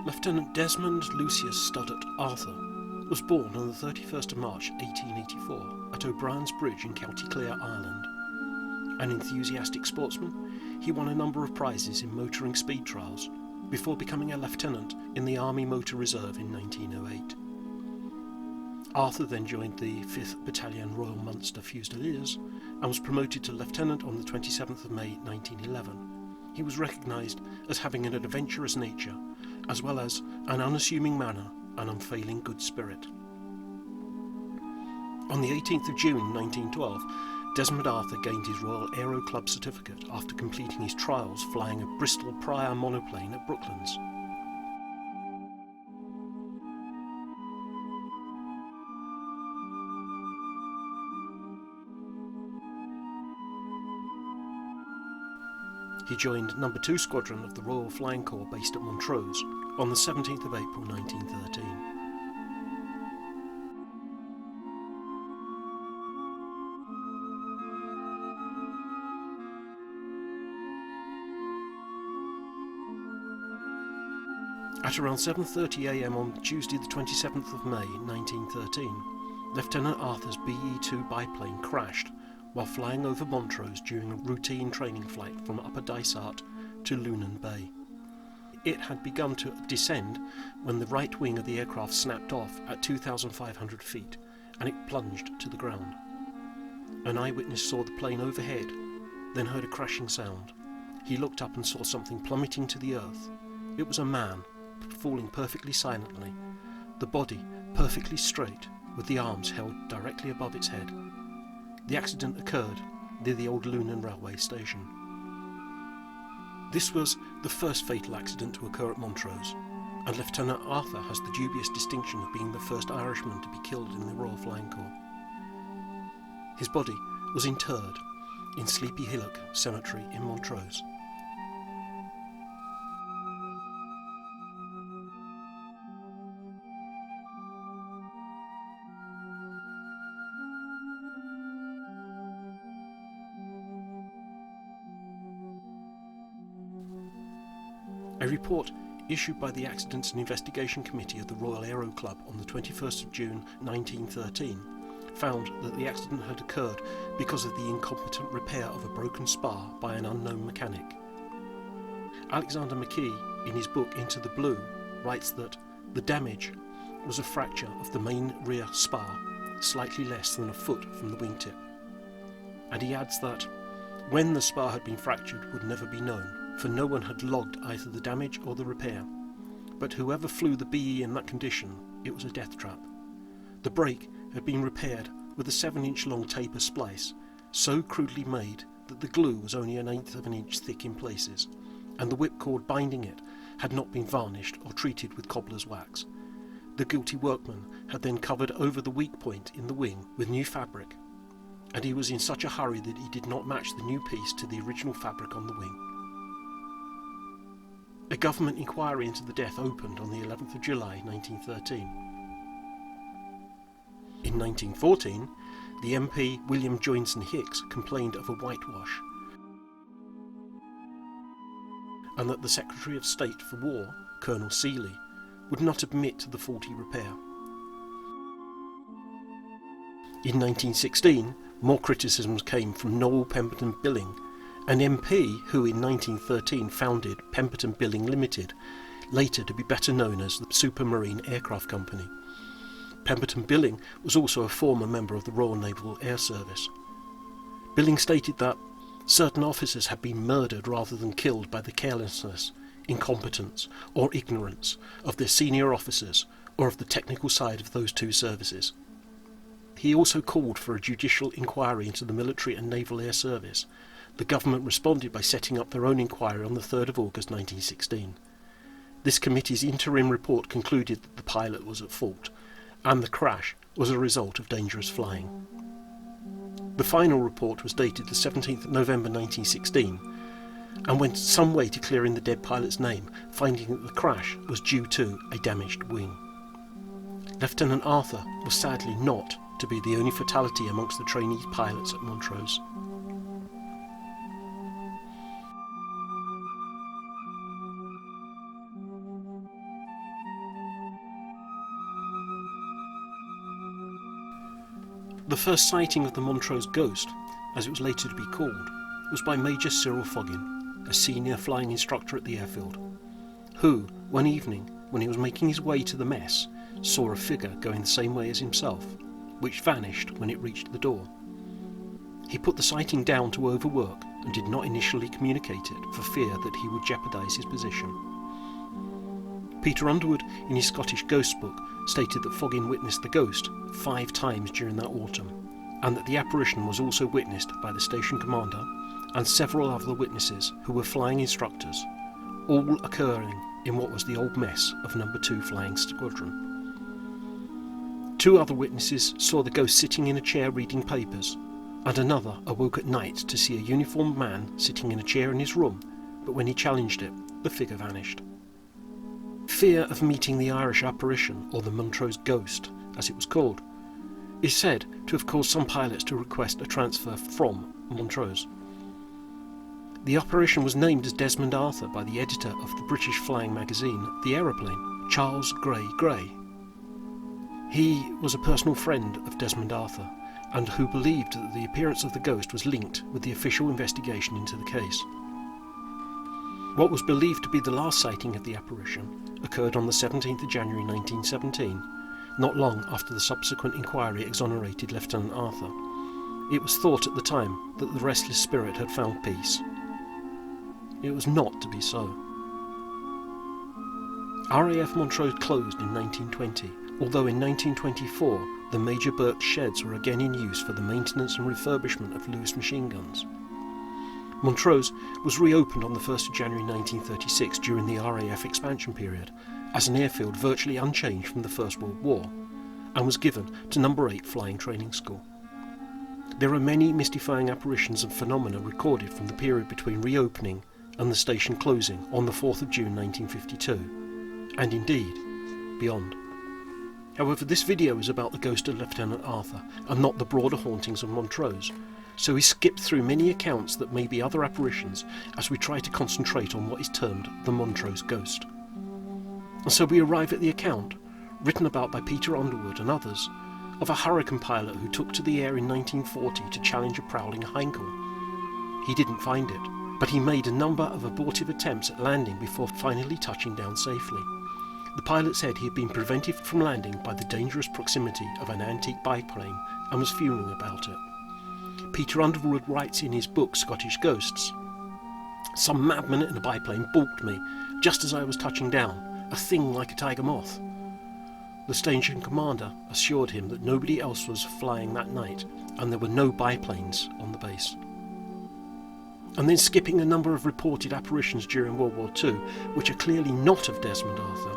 Lieutenant Desmond Lucius Studdert Arthur was born on the 31st of March 1884 at O'Brien's Bridge in County Clare, Ireland. An enthusiastic sportsman, he won a number of prizes in motoring speed trials before becoming a lieutenant in the Army Motor Reserve in 1908. Arthur then joined the 5th Battalion Royal Munster Fusiliers and was promoted to lieutenant on the 27th of May 1911. He was recognised as having an adventurous nature, as well as an unassuming manner and unfailing good spirit. On the 18th of June 1912, Desmond Arthur gained his Royal Aero Club certificate after completing his trials flying a Bristol Prior monoplane at Brooklands. He joined No. 2 Squadron of the Royal Flying Corps based at Montrose on the 17th of April 1913. At around 7:30 a.m. on Tuesday the 27th of May 1913, Lieutenant Arthur's BE-2 biplane crashed while flying over Montrose during a routine training flight from Upper Dysart to Lunan Bay. It had begun to descend when the right wing of the aircraft snapped off at 2,500 feet and it plunged to the ground. An eyewitness saw the plane overhead, then heard a crashing sound. He looked up and saw something plummeting to the earth. It was a man, falling perfectly silently, the body perfectly straight, with the arms held directly above its head. The accident occurred near the old Lunan railway station. This was the first fatal accident to occur at Montrose, and Lieutenant Arthur has the dubious distinction of being the first Irishman to be killed in the Royal Flying Corps. His body was interred in Sleepy Hillock Cemetery in Montrose. A report issued by the Accidents and Investigation Committee of the Royal Aero Club on the 21st of June 1913 found that the accident had occurred because of the incompetent repair of a broken spar by an unknown mechanic. Alexander McKee, in his book Into the Blue, writes that the damage was a fracture of the main rear spar, slightly less than a foot from the wingtip. And he adds that when the spar had been fractured would never be known, for no one had logged either the damage or the repair. But whoever flew the BE in that condition, it was a death trap. The brake had been repaired with a 7-inch long taper splice, so crudely made that the glue was only 1/8 of an inch thick in places, and the whipcord binding it had not been varnished or treated with cobbler's wax. The guilty workman had then covered over the weak point in the wing with new fabric, and he was in such a hurry that he did not match the new piece to the original fabric on the wing. A government inquiry into the death opened on the 11th of July 1913. In 1914, the MP William Joynson Hicks complained of a whitewash, and that the Secretary of State for War, Colonel Seeley, would not admit to the faulty repair. In 1916, more criticisms came from Noel Pemberton Billing an MP who in 1913 founded Pemberton Billing Limited, later to be better known as the Supermarine Aircraft Company. Pemberton Billing was also a former member of the Royal Naval Air Service. Billing stated that certain officers had been murdered rather than killed by the carelessness, incompetence or ignorance of their senior officers or of the technical side of those two services. He also called for a judicial inquiry into the military and naval air service. The government responded by setting up their own inquiry on the 3rd of August 1916. This committee's interim report concluded that the pilot was at fault, and the crash was a result of dangerous flying. The final report was dated the 17th of November 1916, and went some way to clearing the dead pilot's name, finding that the crash was due to a damaged wing. Lieutenant Arthur was sadly not to be the only fatality amongst the trainee pilots at Montrose. The first sighting of the Montrose Ghost, as it was later to be called, was by Major Cyril Foggin, a senior flying instructor at the airfield, who, one evening, when he was making his way to the mess, saw a figure going the same way as himself, which vanished when it reached the door. He put the sighting down to overwork and did not initially communicate it for fear that he would jeopardise his position. Peter Underwood, in his Scottish Ghost book, stated that Foggin witnessed the ghost 5 times during that autumn, and that the apparition was also witnessed by the station commander and several other witnesses who were flying instructors, all occurring in what was the old mess of No. 2 Flying Squadron. 2 other witnesses saw the ghost sitting in a chair reading papers, and another awoke at night to see a uniformed man sitting in a chair in his room, but when he challenged it, the figure vanished. Fear of meeting the Irish apparition, or the Montrose Ghost, as it was called, is said to have caused some pilots to request a transfer from Montrose. The apparition was named as Desmond Arthur by the editor of the British flying magazine The Aeroplane, Charles Gray. He was a personal friend of Desmond Arthur, and who believed that the appearance of the ghost was linked with the official investigation into the case. What was believed to be the last sighting of the apparition occurred on the 17th of January 1917, not long after the subsequent inquiry exonerated Lieutenant Arthur. It was thought at the time that the restless spirit had found peace. It was not to be so. RAF Montrose closed in 1920, although in 1924 the Major Burke's sheds were again in use for the maintenance and refurbishment of Lewis machine guns. Montrose was reopened on the 1st of January 1936 during the RAF expansion period as an airfield virtually unchanged from the First World War, and was given to No. 8 Flying Training School. There are many mystifying apparitions and phenomena recorded from the period between reopening and the station closing on the 4th of June 1952, and indeed beyond. However, this video is about the ghost of Lieutenant Arthur and not the broader hauntings of Montrose, so we skipped through many accounts that may be other apparitions as we try to concentrate on what is termed the Montrose Ghost. And so we arrive at the account, written about by Peter Underwood and others, of a hurricane pilot who took to the air in 1940 to challenge a prowling Heinkel. He didn't find it, but he made a number of abortive attempts at landing before finally touching down safely. The pilot said he had been prevented from landing by the dangerous proximity of an antique biplane and was fuming about it. Peter Underwood writes in his book Scottish Ghosts, "Some madman in a biplane balked me just as I was touching down, a thing like a tiger moth." The station commander assured him that nobody else was flying that night and there were no biplanes on the base. And then skipping a number of reported apparitions during World War II, which are clearly not of Desmond Arthur,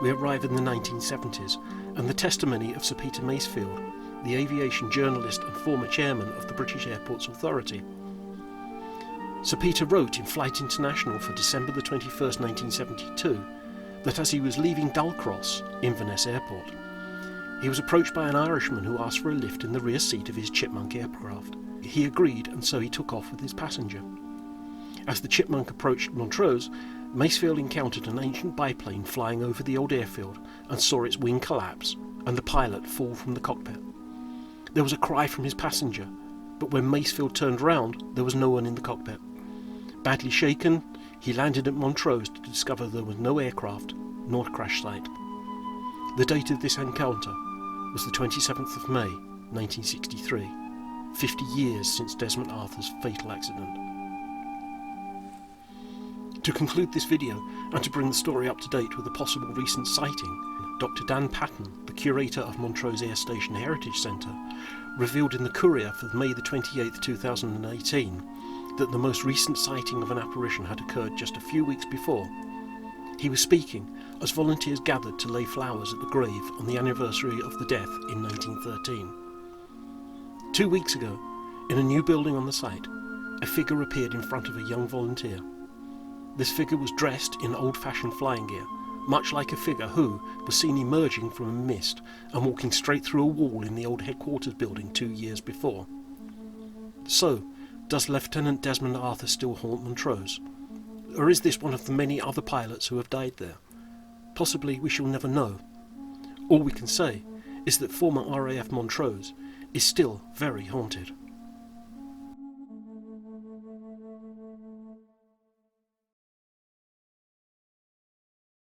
we arrive in the 1970s and the testimony of Sir Peter Masefield, the aviation journalist and former chairman of the British Airports Authority. Sir Peter wrote in Flight International for December the 21st, 1972, that as he was leaving Dulcross, Inverness Airport, he was approached by an Irishman who asked for a lift in the rear seat of his Chipmunk aircraft. He agreed, and so he took off with his passenger. As the Chipmunk approached Montrose, Masefield encountered an ancient biplane flying over the old airfield and saw its wing collapse and the pilot fall from the cockpit. There was a cry from his passenger, but when Masefield turned round, there was no one in the cockpit. Badly shaken, he landed at Montrose to discover there was no aircraft nor crash site. The date of this encounter was the 27th of May 1963, 50 years since Desmond Arthur's fatal accident. To conclude this video, and to bring the story up to date with a possible recent sighting, Dr. Dan Patton, the curator of Montrose Air Station Heritage Centre, revealed in the Courier for May the 28th, 2018, that the most recent sighting of an apparition had occurred just a few weeks before. He was speaking as volunteers gathered to lay flowers at the grave on the anniversary of the death in 1913. 2 weeks ago, in a new building on the site, a figure appeared in front of a young volunteer. This figure was dressed in old-fashioned flying gear, much like a figure who was seen emerging from a mist and walking straight through a wall in the old headquarters building 2 years before. So, does Lieutenant Desmond Arthur still haunt Montrose? Or is this one of the many other pilots who have died there? Possibly we shall never know. All we can say is that former RAF Montrose is still very haunted.